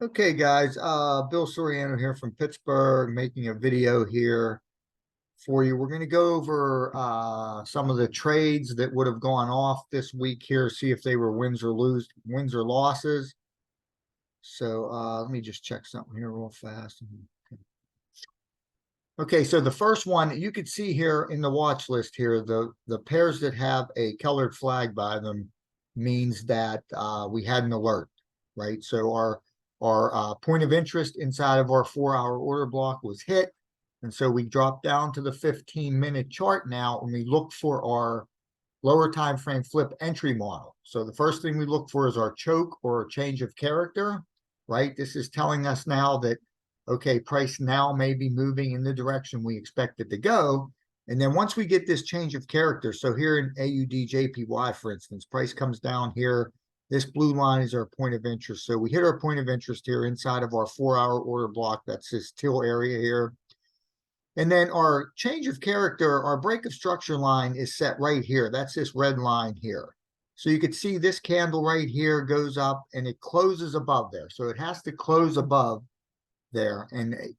Okay, guys, Bill Soriano here from Pittsburgh, making a video here for you. We're going to go over some of the trades that would have gone off this week here, see if they were wins or losses. So let me just check something here real fast. Okay, so the first one you could see here in the watch list here, the pairs that have a colored flag by them means that we had an alert, right? So our point of interest inside of our 4-hour order block was hit. And so we dropped down to the 15-minute chart now, and we look for our lower time frame flip entry model. So the first thing we look for is our choke or change of character, right? This is telling us now that, okay, price now may be moving in the direction we expect it to go. And then once we get this change of character, so here in AUDJPY, for instance, price comes down here. This blue line is our point of interest. So we hit our point of interest here inside of our 4-hour order block. That's this teal area here. And then our change of character, our break of structure line is set right here. That's this red line here. So you could see this candle right here goes up and it closes above there. So it has to close above there.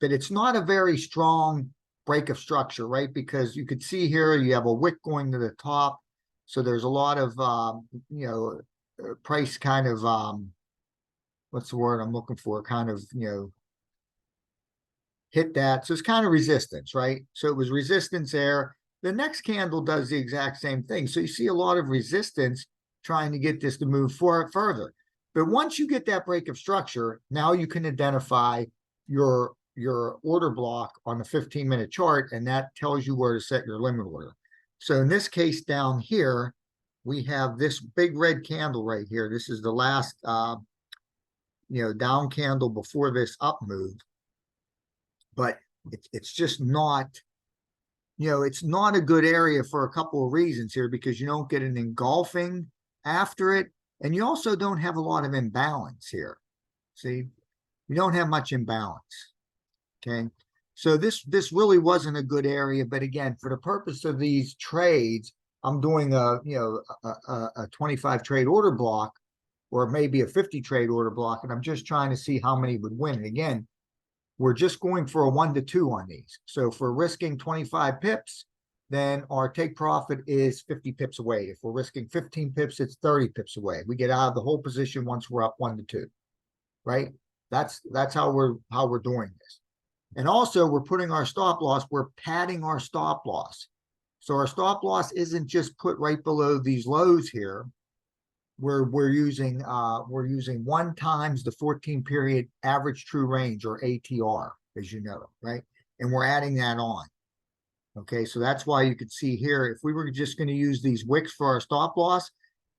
But it's not a very strong break of structure, right? Because you could see here, you have a wick going to the top. So there's a lot of, price kind of, what's the word I'm looking for? Kind of, hit that. So it's kind of resistance, right? So it was resistance there. The next candle does the exact same thing. So you see a lot of resistance trying to get this to move further. But once you get that break of structure, now you can identify your order block on the 15-minute chart, and that tells you where to set your limit order. So in this case down here, we have this big red candle right here. This is the last, down candle before this up move. But it's just not, it's not a good area for a couple of reasons here, because you don't get an engulfing after it. And you also don't have a lot of imbalance here. See, you don't have much imbalance. Okay. So this really wasn't a good area. But again, for the purpose of these trades, I'm doing a 25 trade order block, or maybe a 50 trade order block. And I'm just trying to see how many would win. And again, we're just going for a 1 to 2 on these. So if we're risking 25 pips, then our take profit is 50 pips away. If we're risking 15 pips, it's 30 pips away. We get out of the whole position once we're up 1 to 2, right? That's how we're doing this. And also we're putting our stop loss, we're padding our stop loss. So our stop loss isn't just put right below these lows here. We're using 1 times the 14-period average true range, or ATR, as you know, right? And we're adding that on. Okay, so that's why you could see here, if we were just going to use these wicks for our stop loss,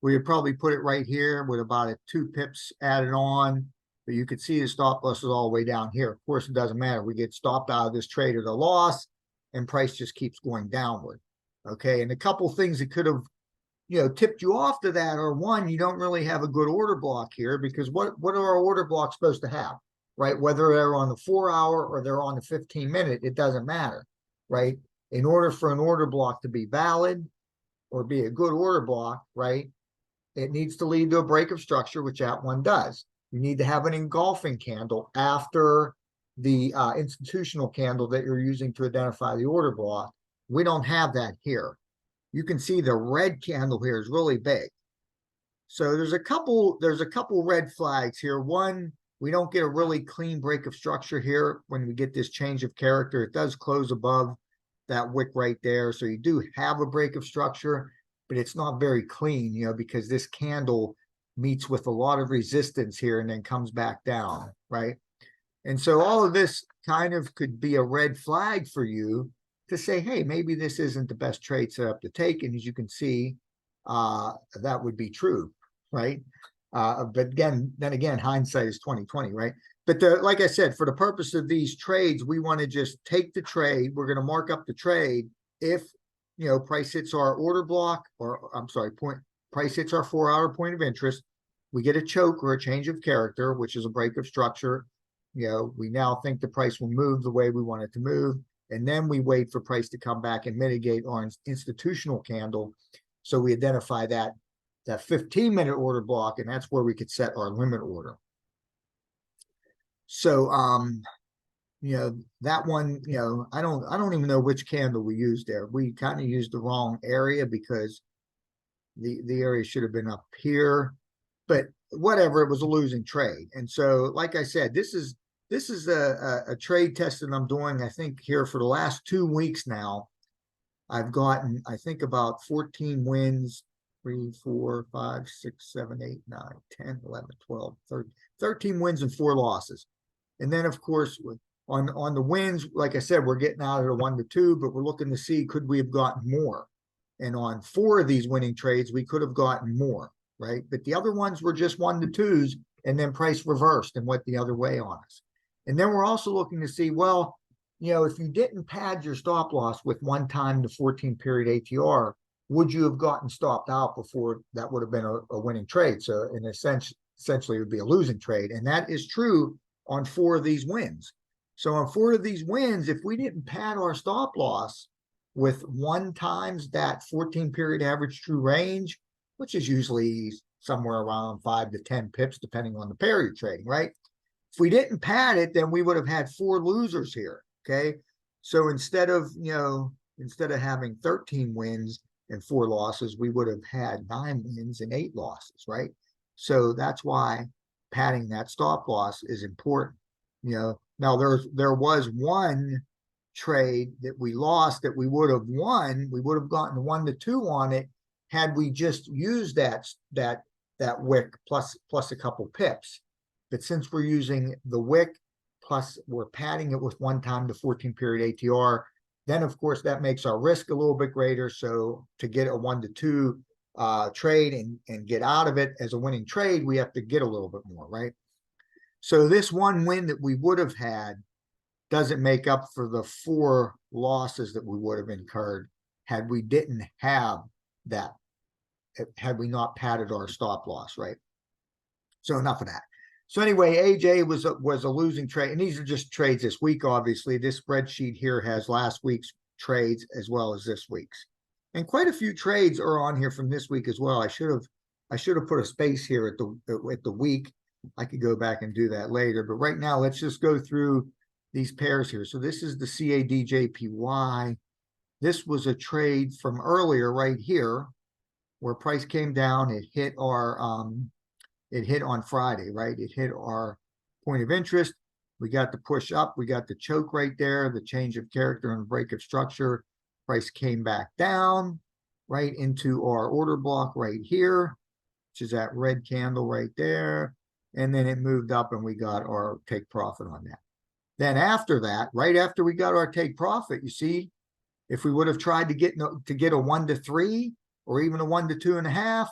we would probably put it right here with about 2 pips added on. But you could see the stop loss is all the way down here. Of course, it doesn't matter. We get stopped out of this trade at a loss, and price just keeps going downward. Okay, and a couple things that could have tipped you off to that are, one, you don't really have a good order block here, because what are our order blocks supposed to have, right? Whether they're on the 4-hour or they're on the 15-minute, it doesn't matter, right? In order for an order block to be valid or be a good order block, right, it needs to lead to a break of structure, which that one does. You need to have an engulfing candle after the institutional candle that you're using to identify the order block. We don't have that here. You can see the red candle here is really big. So there's a couple red flags here. One, we don't get a really clean break of structure here when we get this change of character. It does close above that wick right there. So you do have a break of structure, but it's not very clean, because this candle meets with a lot of resistance here and then comes back down, right? And so all of this kind of could be a red flag for you to say, hey, maybe this isn't the best trade setup to take. And as you can see, that would be true, right? But then again, hindsight is 20/20, right? But like I said, for the purpose of these trades, we want to just take the trade. We're going to mark up the trade if price hits our order block, or I'm sorry, price hits our 4-hour point of interest. We get a choke or a change of character, which is a break of structure. We now think the price will move the way we want it to move. And then we wait for price to come back and mitigate our institutional candle. So we identify that 15-minute order block, and that's where we could set our limit order. So, you know, that one, you know, I don't even know which candle we used there. We kind of used the wrong area because the area should have been up here, but whatever, it was a losing trade. And so, like I said, this is a trade test that I'm doing, I think, here for the last 2 weeks now. I've gotten, I think, about 14 wins, 3, 4, 5, 6, 7, 8, 9, 10, 11, 12, 13 wins and 4 losses. And then, of course, on the wins, like I said, we're getting out of the 1 to 2, but we're looking to see, could we have gotten more? And on 4 of these winning trades, we could have gotten more, right? But the other ones were just 1 to 2s, and then price reversed and went the other way on us. And then we're also looking to see, well, you know, if you didn't pad your stop loss with 1 time to 14 period ATR, would you have gotten stopped out before that would have been a winning trade? So in a sense, essentially it would be a losing trade. And that is true on 4 of these wins. So on 4 of these wins, if we didn't pad our stop loss with 1 times that 14 period average true range, which is usually somewhere around 5 to 10 pips, depending on the pair you're trading, right? If we didn't pad it, then we would have had 4 losers here. Okay. So instead of having 13 wins and 4 losses, we would have had 9 wins and 8 losses, right? So that's why padding that stop loss is important. You know, now there was one trade that we lost that we would have won. We would have gotten 1 to 2 on it had we just used that wick plus a couple pips. But since we're using the wick plus we're padding it with 1 time to 14 period ATR, then of course that makes our risk a little bit greater. So to get a 1 to 2 trade and get out of it as a winning trade, we have to get a little bit more, right? So this 1 win that we would have had doesn't make up for the 4 losses that we would have incurred had we didn't have that, had we not padded our stop loss, right? So enough of that. So anyway, AJ was a losing trade, and these are just trades this week. Obviously, this spreadsheet here has last week's trades as well as this week's, and quite a few trades are on here from this week as well. I should have put a space here at the week. I could go back and do that later, but right now let's just go through these pairs here. So this is the CADJPY. This was a trade from earlier right here, where price came down. It hit our it hit on Friday, right? It hit our point of interest. We got the push up. We got the choke right there, the change of character and break of structure. Price came back down right into our order block right here, which is that red candle right there. And then it moved up and we got our take profit on that. Then after that, right after we got our take profit, you see, if we would have tried to get a 1 to 3 or even a 1 to 2.5,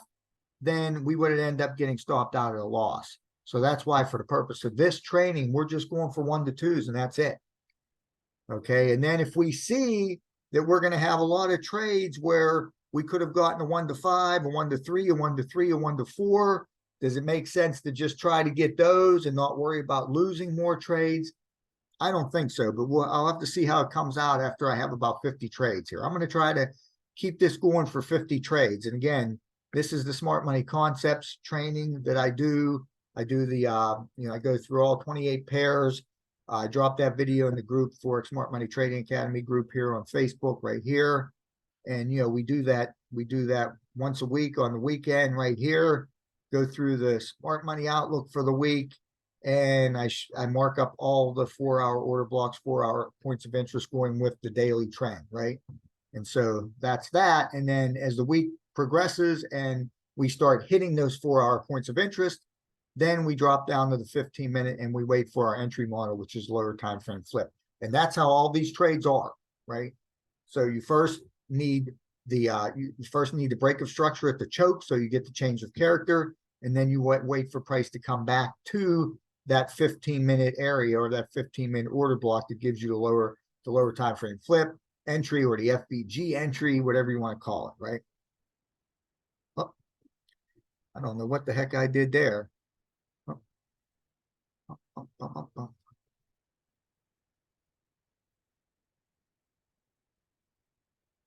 then we would end up getting stopped out at a loss. So that's why, for the purpose of this training, we're just going for 1 to 2s and that's it. Okay. And then if we see that we're going to have a lot of trades where we could have gotten a 1 to 5, a 1 to 3, a 1 to 3, a 1 to 4, does it make sense to just try to get those and not worry about losing more trades? I don't think so, but I'll have to see how it comes out after I have about 50 trades here. I'm going to try to keep this going for 50 trades. And again, this is the Smart Money Concepts training that I do. I do the, I go through all 28 pairs. I dropped that video in the group for Smart Money Trading Academy group here on Facebook right here. And, we do that once a week on the weekend right here, go through the Smart Money Outlook for the week. And I mark up all the 4-hour order blocks, 4-hour points of interest going with the daily trend, right? And so that's that. And then as the week progresses and we start hitting those 4-hour points of interest, then we drop down to the 15-minute and we wait for our entry model, which is lower time frame flip. And that's how all these trades are, right? So you first need the break of structure at the choke, so you get the change of character, and then you wait for price to come back to that 15-minute area or that 15-minute order block that gives you the lower time frame flip entry or the FBG entry, whatever you want to call it, right? Oh, I don't know what the heck I did there.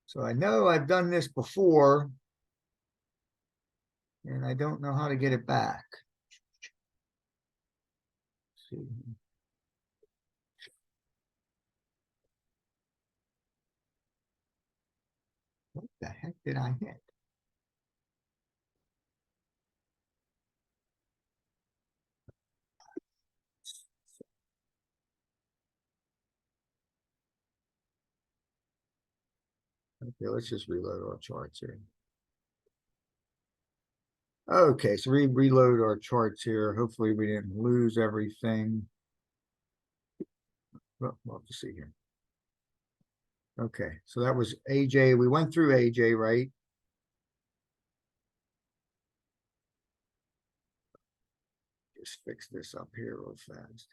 So I know I've done this before, and I don't know how to get it back. Let's see. did I hit? Okay, let's just reload our charts here. Okay, so we reload our charts here. Hopefully we didn't lose everything. Well, we'll have to see here. Okay, so that was AJ. We went through AJ, right? Just fix this up here real fast.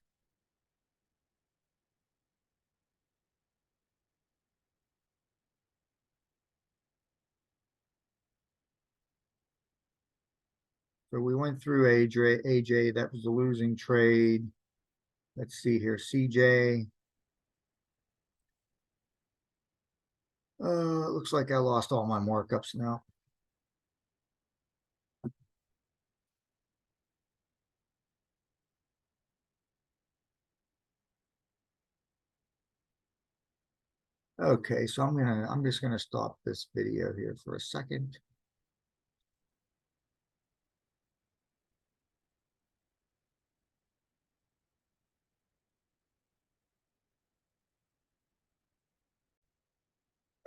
So we went through AJ, that was a losing trade. Let's see here, CJ. Looks like I lost all my markups now. Okay, so I'm just gonna stop this video here for a second.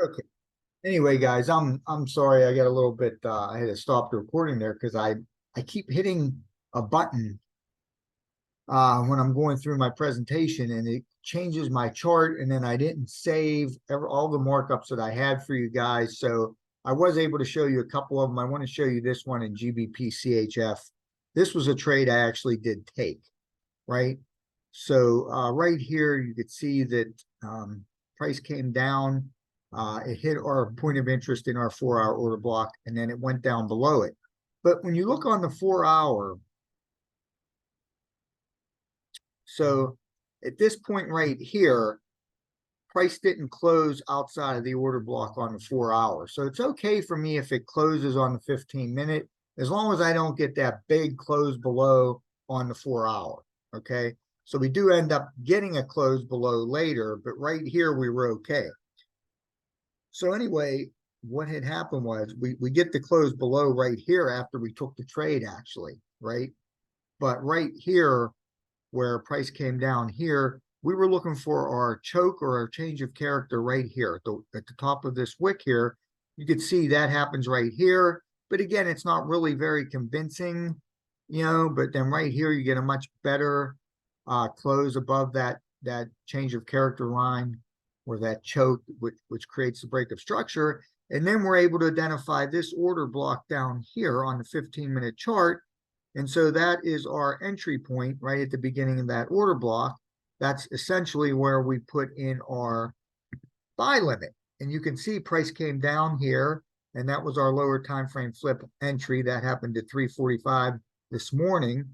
Okay. Anyway, guys, I'm sorry I got a little bit I had to stop the recording there because I keep hitting a button when I'm going through my presentation and it changes my chart, and then I didn't save all the markups that I had for you guys. So I was able to show you a couple of them. I want to show you this one in GBPCHF. This was a trade I actually did take, right? So right here, you could see that price came down. It hit our point of interest in our 4-hour order block, and then it went down below it. But when you look on the 4-hour, so at this point right here, price didn't close outside of the order block on the 4-hour. So it's okay for me if it closes on the 15-minute, as long as I don't get that big close below on the 4-hour, okay? So we do end up getting a close below later, but right here we were okay. So anyway, what had happened was we get the close below right here after we took the trade actually, right? But right here, where price came down here, we were looking for our choke or our change of character right here at the top of this wick here. You could see that happens right here. But again, it's not really very convincing, you know, but then right here, you get a much better close above that change of character line or that choke, which creates the break of structure. And then we're able to identify this order block down here on the 15-minute chart. And so that is our entry point right at the beginning of that order block. That's essentially where we put in our buy limit. And you can see price came down here, and that was our lower time frame flip entry. That happened at 3:45 this morning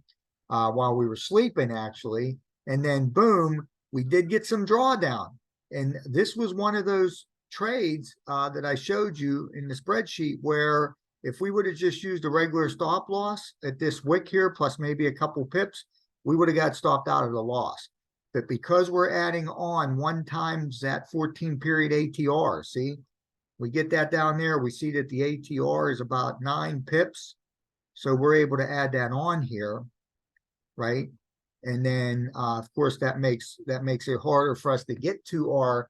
while we were sleeping, actually. And then boom, we did get some drawdown. And this was one of those trades that I showed you in the spreadsheet where if we would have just used a regular stop loss at this wick here, plus maybe a couple pips, we would have got stopped out of the loss. But because we're adding on 1 times that 14-period ATR, see, we get that down there. We see that the ATR is about 9 pips. So we're able to add that on here, right? And then, of course, that makes it harder for us to get to our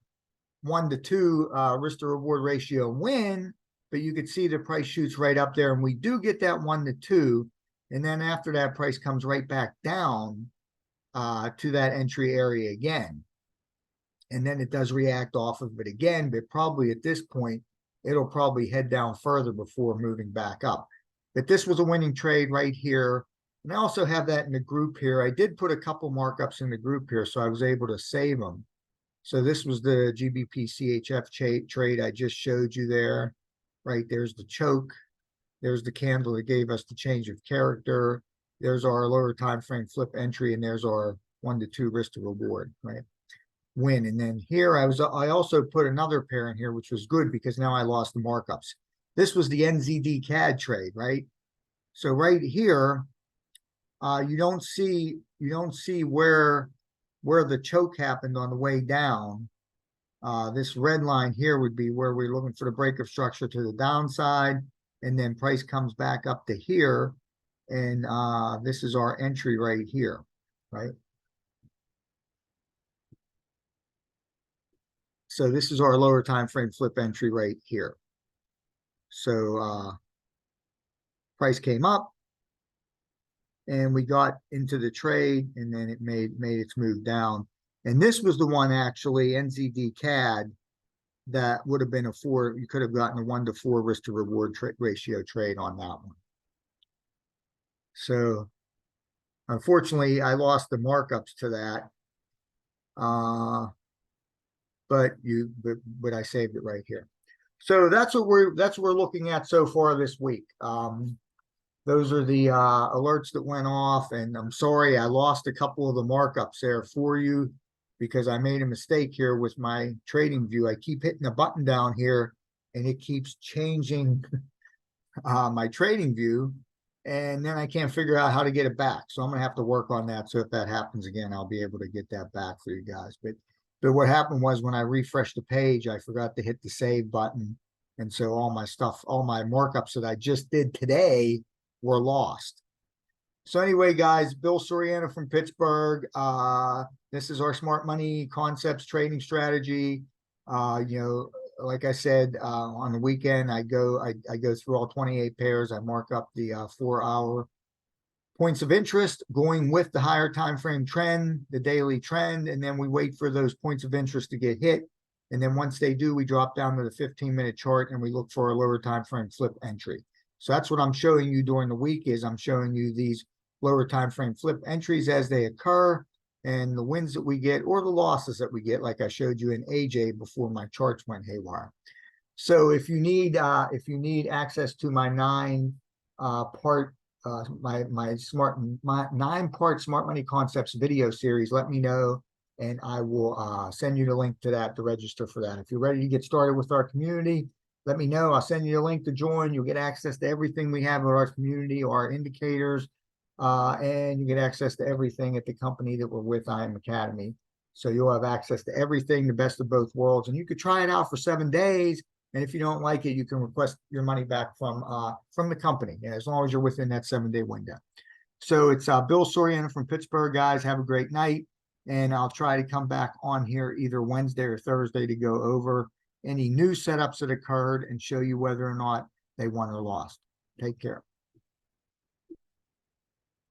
1-to-2 risk to reward ratio win. But you could see the price shoots right up there, and we do get that 1-to-2. And then after that, price comes right back down to that entry area again. And then it does react off of it again, but probably at this point, it'll probably head down further before moving back up. But this was a winning trade right here. And I also have that in the group here. I did put a couple markups in the group here, so I was able to save them. So this was the GBPCHF trade I just showed you there. Right, there's the choke. There's the candle that gave us the change of character. There's our lower time frame flip entry, and there's our 1-to-2 risk to reward, right? Win. And then here I also put another pair in here, which was good because now I lost the markups. This was the NZD CAD trade, right? So right here, you don't see where the choke happened on the way down. This red line here would be where we're looking for the break of structure to the downside, and then price comes back up to here, and this is our entry right here, right? So this is our lower time frame flip entry right here. So price came up, and we got into the trade, and then it made its move down. And this was the one, actually, NZD CAD, that would have been a 4. You could have gotten a 1-to-4 risk to reward ratio trade on that one. So unfortunately, I lost the markups to that. But I saved it right here. So that's what we're looking at so far this week. Those are the alerts that went off, and I'm sorry I lost a couple of the markups there for you because I made a mistake here with my trading view. I keep hitting the button down here, and it keeps changing my trading view, and then I can't figure out how to get it back. So I'm gonna have to work on that. So if that happens again, I'll be able to get that back for you guys. But what happened was when I refreshed the page, I forgot to hit the save button, and so all my stuff, all my markups that I just did today were lost. So anyway, guys, Bill Soriano from Pittsburgh. This is our smart money concepts trading strategy. You know, like I said, on the weekend, I go through all 28 pairs. I mark up the 4-hour points of interest going with the higher time frame trend, the daily trend, and then we wait for those points of interest to get hit. And then once they do, we drop down to the 15-minute chart and we look for a lower time frame flip entry. So that's what I'm showing you during the week. Is I'm showing you these lower time frame flip entries as they occur, and the wins that we get or the losses that we get, like I showed you in AJ before my charts went haywire. So if you need access to my 9-part my 9-part smart money concepts video series, let me know, and I will send you the link to that to register for that. If you're ready to get started with our community, let me know. I'll send you a link to join. You'll get access to everything we have in our community, our indicators, and you get access to everything at the company that we're with, IM Academy. So you'll have access to everything, the best of both worlds, and you could try it out for 7 days. And if you don't like it, you can request your money back from the company, as long as you're within that 7-day window. So it's Bill Soriano from Pittsburgh, guys. Have a great night, and I'll try to come back on here either Wednesday or Thursday to go over any new setups that occurred and show you whether or not they won or lost. Take care.